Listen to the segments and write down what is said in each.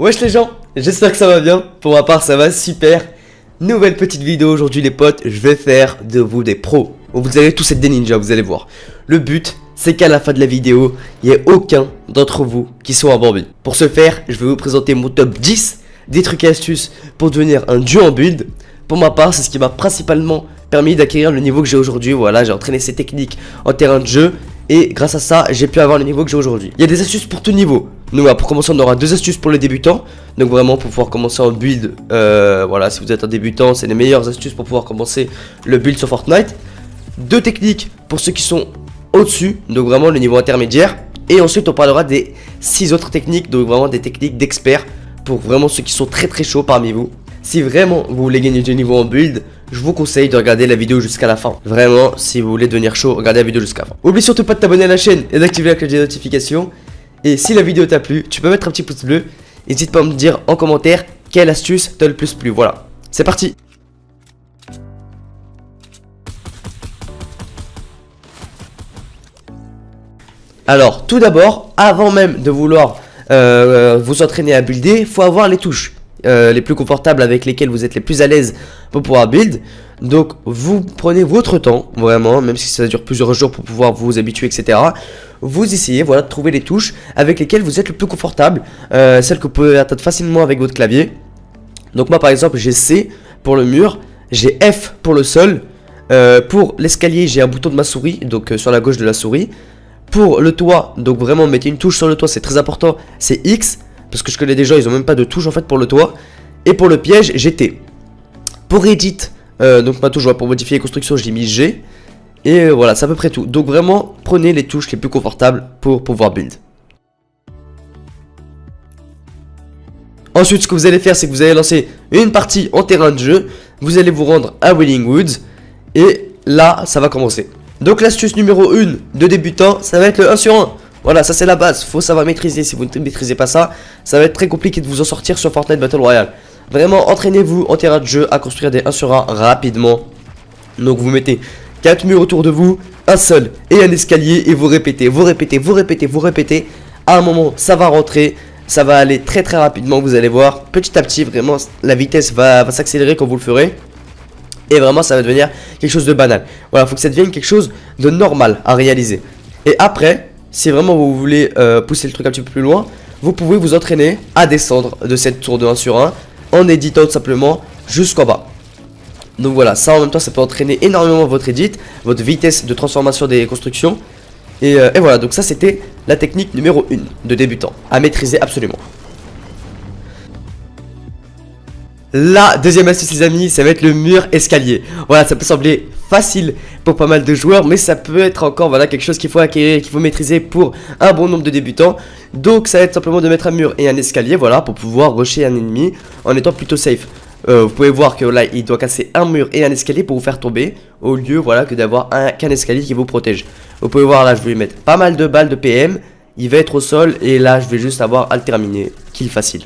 Wesh les gens, j'espère que ça va bien. Pour ma part ça va super. Nouvelle petite vidéo aujourd'hui les potes. Je vais faire de vous des pros. Vous allez tous être des ninjas, vous allez voir. Le but c'est qu'à la fin de la vidéo il n'y ait aucun d'entre vous qui soit en Bambi. Pour ce faire je vais vous présenter mon top 10 des trucs et astuces pour devenir un dieu en build. Pour ma part c'est ce qui m'a principalement permis d'acquérir le niveau que j'ai aujourd'hui. Voilà, j'ai entraîné ces techniques en terrain de jeu et grâce à ça j'ai pu avoir le niveau que j'ai aujourd'hui. Il y a des astuces pour tout niveau. Donc voilà, pour commencer on aura deux astuces pour les débutants. Donc vraiment pour pouvoir commencer en build, voilà, si vous êtes un débutant c'est les meilleures astuces pour pouvoir commencer le build sur Fortnite. Deux techniques pour ceux qui sont au-dessus, donc vraiment le niveau intermédiaire. Et ensuite on parlera des 6 autres techniques, donc vraiment des techniques d'experts pour vraiment ceux qui sont très chauds parmi vous. Si vraiment vous voulez gagner du niveau en build, je vous conseille de regarder la vidéo jusqu'à la fin. Vraiment, si vous voulez devenir chaud, regardez la vidéo jusqu'à la fin. Oublie surtout pas de t'abonner à la chaîne et d'activer la cloche des notifications. Et si la vidéo t'a plu, tu peux mettre un petit pouce bleu. N'hésite pas à me dire en commentaire quelle astuce t'a le plus plu. Voilà, c'est parti. Alors, tout d'abord, avant même de vouloir vous entraîner à builder, il faut avoir les touches les plus confortables avec lesquelles vous êtes les plus à l'aise pour pouvoir build. Donc vous prenez votre temps, vraiment, même si ça dure plusieurs jours pour pouvoir vous habituer, etc. Vous essayez, voilà, de trouver les touches avec lesquelles vous êtes le plus confortable, celles que vous pouvez atteindre facilement avec votre clavier. Donc moi par exemple j'ai C pour le mur, j'ai F pour le sol, pour l'escalier j'ai un bouton de ma souris, donc sur la gauche de la souris. Pour le toit, donc vraiment mettez une touche sur le toit, c'est très important, c'est X. Parce que je connais des gens, ils ont même pas de touche en fait pour le toit. Et pour le piège, j'ai T. Pour edit, donc ma touche pour modifier les constructions, j'ai mis G. Et voilà, c'est à peu près tout. Donc vraiment, prenez les touches les plus confortables pour pouvoir build. Ensuite, ce que vous allez faire, c'est que vous allez lancer une partie en terrain de jeu. Vous allez vous rendre à Wailing Woods. Et là, ça va commencer. Donc l'astuce numéro 1 de débutant, ça va être le 1 sur 1. Voilà, ça c'est la base, faut savoir maîtriser. Si vous ne maîtrisez pas ça, ça va être très compliqué de vous en sortir sur Fortnite Battle Royale. Vraiment, entraînez-vous en terrain de jeu à construire des 1 sur 1 rapidement. Donc vous mettez 4 murs autour de vous, un seul et un escalier. Et vous répétez, vous répétez, vous répétez, vous répétez. À un moment, ça va rentrer, ça va aller très rapidement, vous allez voir. Petit à petit, vraiment, la vitesse va s'accélérer quand vous le ferez. Et vraiment, ça va devenir quelque chose de banal. Voilà, faut que ça devienne quelque chose de normal à réaliser. Et après... si vraiment vous voulez pousser le truc un petit peu plus loin, vous pouvez vous entraîner à descendre de cette tour de 1 sur 1 en éditant tout simplement jusqu'en bas. Donc voilà, ça en même temps ça peut entraîner énormément votre edit, votre vitesse de transformation des constructions. Et voilà, donc ça c'était la technique numéro 1 de débutant, à maîtriser absolument. La deuxième astuce les amis, ça va être le mur escalier. Voilà, ça peut sembler facile pour pas mal de joueurs, mais ça peut être encore voilà, quelque chose qu'il faut acquérir, qu'il faut maîtriser pour un bon nombre de débutants. Donc ça va être simplement de mettre un mur et un escalier, voilà, pour pouvoir rusher un ennemi en étant plutôt safe. Vous pouvez voir que là il doit casser un mur et un escalier pour vous faire tomber, au lieu voilà que d'avoir qu'un escalier qui vous protège. Vous pouvez voir là, je vais lui mettre pas mal de balles de PM, il va être au sol et là je vais juste avoir à le terminer, kill facile.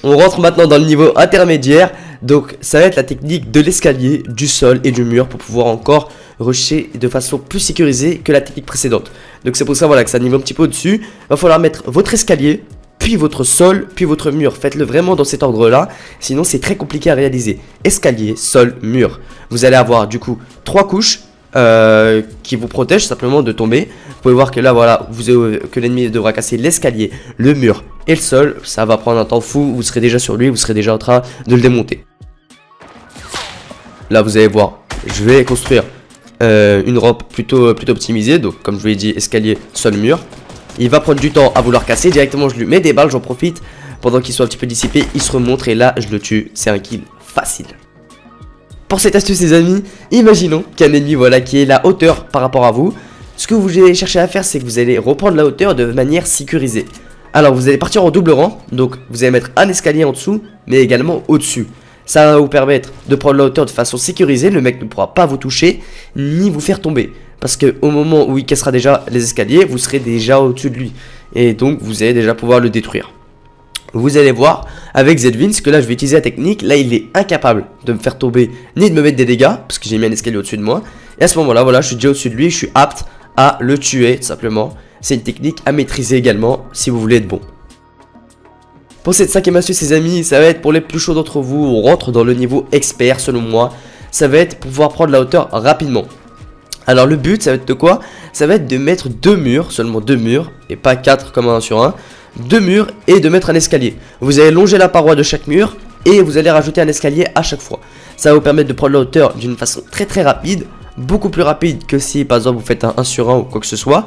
On rentre maintenant dans le niveau intermédiaire. Donc ça va être la technique de l'escalier, du sol et du mur pour pouvoir encore rusher de façon plus sécurisée que la technique précédente. Donc c'est pour ça voilà que ça niveau un petit peu au-dessus. Il va falloir mettre votre escalier, puis votre sol, puis votre mur. Faites-le vraiment dans cet ordre là, sinon c'est très compliqué à réaliser. Escalier, sol, mur. Vous allez avoir du coup 3 couches qui vous protègent simplement de tomber. Vous pouvez voir que là voilà que l'ennemi devra casser l'escalier, le mur et le sol. Ça va prendre un temps fou, vous serez déjà sur lui, vous serez déjà en train de le démonter. Là vous allez voir, je vais construire une rampe plutôt optimisée. Donc comme je vous l'ai dit, escalier, sol, mur. Il va prendre du temps à vouloir casser. Directement je lui mets des balles, j'en profite. Pendant qu'il soit un petit peu dissipé, il se remonte et là je le tue. C'est un kill facile. Pour cette astuce les amis, imaginons qu'un ennemi voilà qui est la hauteur par rapport à vous. Ce que vous allez chercher à faire, c'est que vous allez reprendre la hauteur de manière sécurisée. Alors vous allez partir en double rang, donc vous allez mettre un escalier en dessous, mais également au-dessus. Ça va vous permettre de prendre la hauteur de façon sécurisée, le mec ne pourra pas vous toucher, ni vous faire tomber. Parce que au moment où il cassera déjà les escaliers, vous serez déjà au-dessus de lui. Et donc vous allez déjà pouvoir le détruire. Vous allez voir avec Zedwins que là je vais utiliser la technique. Là il est incapable de me faire tomber ni de me mettre des dégâts parce que j'ai mis un escalier au-dessus de moi. Et à ce moment là voilà, je suis déjà au-dessus de lui, je suis apte à le tuer tout simplement. C'est une technique à maîtriser également si vous voulez être bon. Pour cette 5ème astuce les amis, ça va être pour les plus chauds d'entre vous, on rentre dans le niveau expert selon moi. Ça va être pour pouvoir prendre la hauteur rapidement. Alors le but ça va être de quoi? Ça va être de mettre 2 murs, seulement 2 murs, et pas 4 comme un 1 sur 1. 2 murs et de mettre un escalier. Vous allez longer la paroi de chaque mur et vous allez rajouter un escalier à chaque fois. Ça va vous permettre de prendre la hauteur d'une façon très rapide, beaucoup plus rapide que si par exemple vous faites un 1 sur 1 ou quoi que ce soit.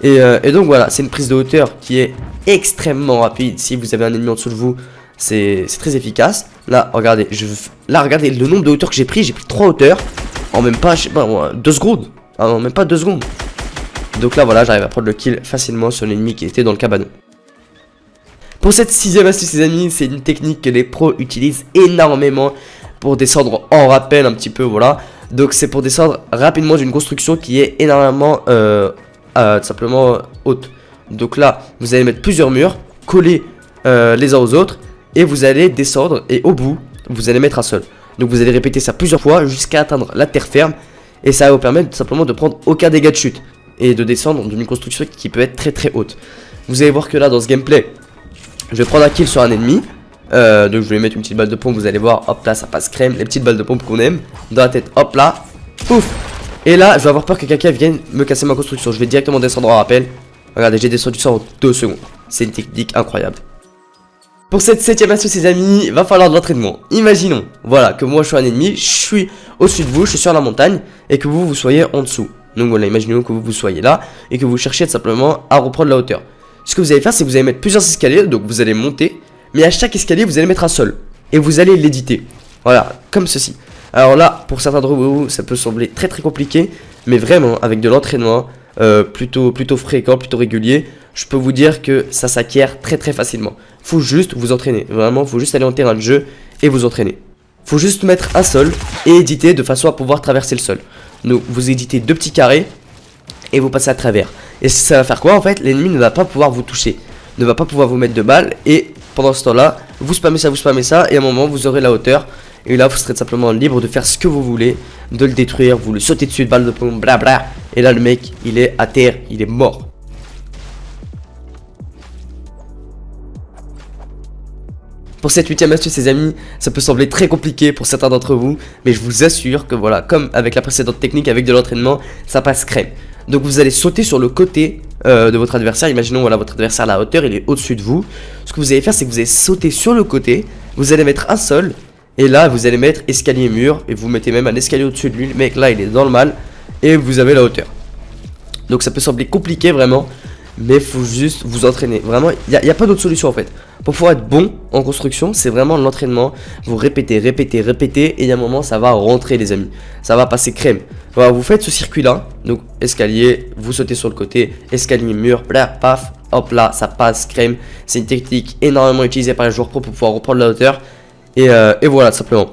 Et donc voilà, c'est une prise de hauteur qui est extrêmement rapide. Si vous avez un ennemi en dessous de vous, c'est très efficace. Là, regardez, regardez le nombre de hauteurs que j'ai pris 3 hauteurs en même pas, je sais pas, 2 secondes. Ah non, même pas 2 secondes. Donc là, voilà, j'arrive à prendre le kill facilement sur l'ennemi qui était dans le cabanon. Pour cette 6ème astuce les amis, c'est une technique que les pros utilisent énormément pour descendre en rappel un petit peu, voilà. Donc c'est pour descendre rapidement d'une construction qui est énormément simplement haute. Donc là, vous allez mettre plusieurs murs, collés les uns aux autres, et vous allez descendre, et au bout, vous allez mettre un seul. Donc vous allez répéter ça plusieurs fois jusqu'à atteindre la terre ferme, et ça va vous permettre simplement de prendre aucun dégât de chute, et de descendre d'une construction qui peut être très haute. Vous allez voir que là, dans ce gameplay, je vais prendre un kill sur un ennemi. Donc je vais lui mettre une petite balle de pompe, vous allez voir, hop là ça passe crème, les petites balles de pompe qu'on aime, dans la tête, hop là, pouf. Et là je vais avoir peur que quelqu'un vienne me casser ma construction, je vais directement descendre en rappel. Regardez, j'ai descendu ça en 2 secondes, c'est une technique incroyable. Pour cette 7ème astuce les amis, il va falloir de l'entraînement. Imaginons, voilà, que moi je suis un ennemi, je suis au-dessus de vous, je suis sur la montagne, et que vous soyez en dessous. Donc voilà, imaginons que vous soyez là, et que vous cherchiez simplement à reprendre la hauteur. Ce que vous allez faire, c'est que vous allez mettre plusieurs escaliers, donc vous allez monter, mais à chaque escalier, vous allez mettre un seul. Et vous allez l'éditer. Voilà, comme ceci. Alors là, pour certains d'entre vous, ça peut sembler très compliqué, mais vraiment, avec de l'entraînement plutôt fréquent, plutôt régulier, je peux vous dire que ça s'acquiert très facilement. Faut juste vous entraîner. Vraiment, faut juste aller en terrain de jeu et vous entraîner. Faut juste mettre un sol et éditer de façon à pouvoir traverser le sol. Donc, vous éditez 2 petits carrés et vous passez à travers. Et ça va faire quoi en fait? L'ennemi ne va pas pouvoir vous toucher, ne va pas pouvoir vous mettre de balles, et pendant ce temps là vous spammez ça, et à un moment vous aurez la hauteur, et là vous serez simplement libre de faire ce que vous voulez, de le détruire, vous le sautez dessus de balles de pompe, blabla, et là le mec il est à terre, il est mort. Pour cette 8ème astuce les amis, ça peut sembler très compliqué pour certains d'entre vous, mais je vous assure que voilà, comme avec la précédente technique, avec de l'entraînement, ça passe crème. Donc vous allez sauter sur le côté de votre adversaire. Imaginons voilà, votre adversaire à la hauteur, il est au-dessus de vous. Ce que vous allez faire, c'est que vous allez sauter sur le côté, vous allez mettre un sol, et là vous allez mettre escalier mur, et vous mettez même un escalier au-dessus de lui. Le mec là il est dans le mal, et vous avez la hauteur. Donc ça peut sembler compliqué vraiment, mais il faut juste vous entraîner. Vraiment, il n'y a pas d'autre solution en fait. Pour pouvoir être bon en construction, c'est vraiment l'entraînement. Vous répétez, et il y a un moment, ça va rentrer les amis. Ça va passer crème. Voilà, vous faites ce circuit-là. Donc, escalier, vous sautez sur le côté, escalier, mur, bla, paf, hop là, ça passe crème. C'est une technique énormément utilisée par les joueurs pro pour pouvoir reprendre la hauteur. Et voilà, simplement.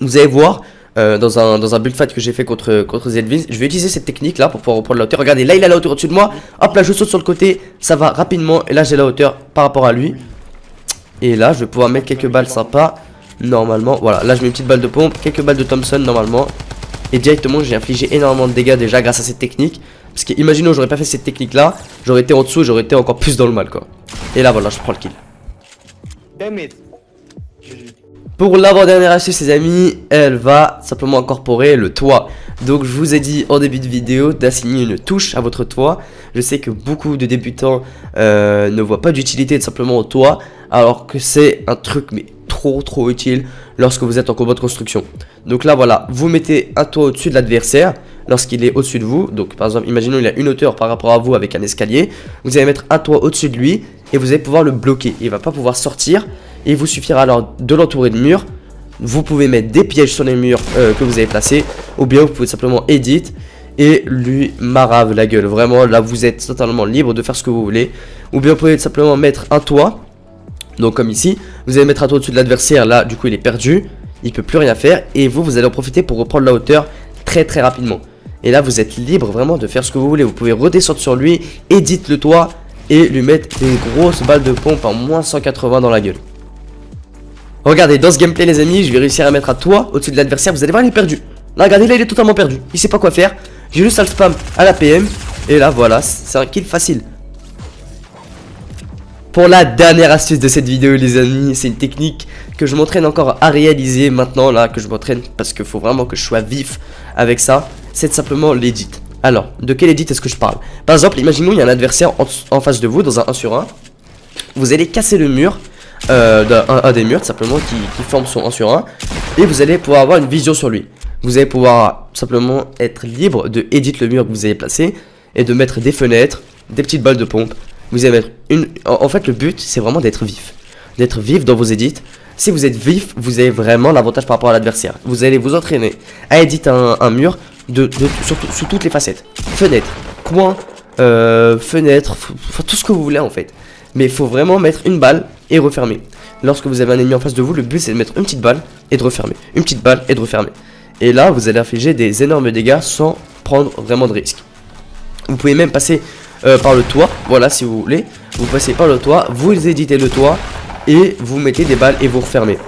Vous allez voir... dans un build fight que j'ai fait contre Zelvin, je vais utiliser cette technique là pour pouvoir reprendre la hauteur. Regardez, là il a la hauteur au-dessus de moi, hop là je saute sur le côté, ça va rapidement, et là j'ai la hauteur par rapport à lui. Et là je vais pouvoir mettre quelques balles sympas, normalement, voilà, là je mets une petite balle de pompe, quelques balles de Thompson normalement. Et directement j'ai infligé énormément de dégâts déjà grâce à cette technique. Parce que imaginons j'aurais pas fait cette technique là, j'aurais été en dessous, j'aurais été encore plus dans le mal quoi. Et là voilà, je prends le kill. Pour l'avant-dernière astuce les amis, elle va simplement incorporer le toit. Donc je vous ai dit en début de vidéo d'assigner une touche à votre toit. Je sais que beaucoup de débutants ne voient pas d'utilité simplement au toit, alors que c'est un truc mais trop utile lorsque vous êtes en combat de construction. Donc là voilà, vous mettez un toit au-dessus de l'adversaire lorsqu'il est au-dessus de vous. Donc par exemple, imaginons il a une hauteur par rapport à vous avec un escalier. Vous allez mettre un toit au-dessus de lui et vous allez pouvoir le bloquer. Il va pas pouvoir sortir. Il vous suffira alors de l'entourer de murs. Vous pouvez mettre des pièges sur les murs que vous avez placés, ou bien vous pouvez simplement edit et lui marave la gueule. Vraiment là vous êtes totalement libre de faire ce que vous voulez. Ou bien vous pouvez simplement mettre un toit. Donc comme ici, vous allez mettre un toit au-dessus de l'adversaire. Là du coup il est perdu, il peut plus rien faire. Et vous allez en profiter pour reprendre la hauteur très rapidement. Et là vous êtes libre vraiment de faire ce que vous voulez. Vous pouvez redescendre sur lui, edit le toit et lui mettre des grosses balles de pompe en moins 180 dans la gueule. Regardez, dans ce gameplay les amis, je vais réussir à mettre un toit au-dessus de l'adversaire. Vous allez voir, il est perdu. Là, regardez, là il est totalement perdu. Il sait pas quoi faire. J'ai juste à le spam à la PM. Et là voilà, c'est un kill facile. pour la dernière astuce de cette vidéo les amis, c'est une technique que je m'entraîne encore à réaliser maintenant là, que je m'entraîne parce qu'il faut vraiment que je sois vif avec ça, c'est simplement l'edit. Alors, de quel edit est-ce que je parle? Par exemple, imaginons il y a un adversaire en face de vous dans un 1 sur 1, vous allez casser le mur, un des murs simplement qui forme son 1 sur 1, et vous allez pouvoir avoir une vision sur lui. Vous allez pouvoir simplement être libre de edit le mur que vous avez placé et de mettre des fenêtres, des petites balles de pompe. Vous allez mettre en fait le but c'est vraiment d'être vif dans vos edits. Si vous êtes vif, vous avez vraiment l'avantage par rapport à l'adversaire. Vous allez vous entraîner à éditer un mur sous toutes les facettes. Fenêtre, coin, fenêtre, tout ce que vous voulez en fait. Mais il faut vraiment mettre une balle et refermer. Lorsque vous avez un ennemi en face de vous, le but c'est de mettre une petite balle et de refermer. Une petite balle et de refermer. Et là, vous allez infliger des énormes dégâts sans prendre vraiment de risques. Vous pouvez même passer par le toit, voilà si vous voulez. Vous passez par le toit, vous éditez le toit et vous mettez des balles et vous refermez.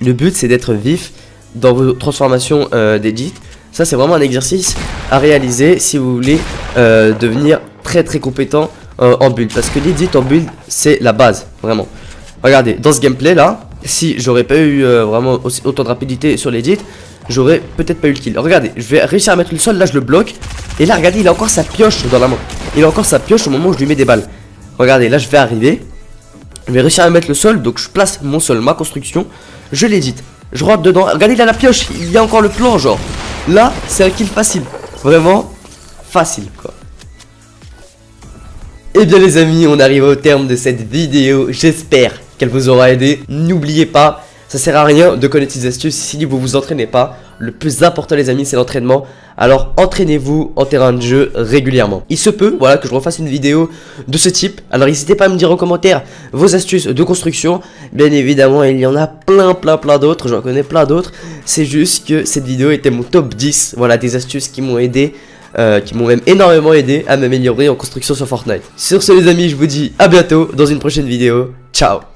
Le but c'est d'être vif dans vos transformations d'édit. Ça c'est vraiment un exercice à réaliser si vous voulez devenir très compétent en build. Parce que l'édit en build c'est la base, vraiment. Regardez, dans ce gameplay là, si j'aurais pas eu vraiment autant de rapidité sur l'édit, j'aurais peut-être pas eu le kill. Regardez, je vais réussir à mettre le sol, là je le bloque. Et là regardez, il a encore sa pioche dans la main. Il a encore sa pioche au moment où je lui mets des balles. Regardez, là je vais arriver. Je vais réussir à mettre le sol, donc je place mon sol, ma construction. Je l'édite, je rentre dedans. Regardez, il a la pioche, il y a encore le plan genre. Là, c'est un kill facile. Vraiment facile quoi. Et bien les amis, on arrive au terme de cette vidéo. J'espère qu'elle vous aura aidé. N'oubliez pas, ça sert à rien de connaître ces astuces si vous vous entraînez pas. Le plus important les amis c'est l'entraînement. Alors entraînez-vous en terrain de jeu régulièrement. Il se peut voilà que je refasse une vidéo de ce type. Alors n'hésitez pas à me dire en commentaire vos astuces de construction. Bien évidemment il y en a plein d'autres. J'en connais plein d'autres. C'est juste que cette vidéo était mon top 10. Voilà des astuces qui m'ont aidé, qui m'ont même énormément aidé à m'améliorer en construction sur Fortnite. Sur ce les amis je vous dis à bientôt dans une prochaine vidéo. Ciao.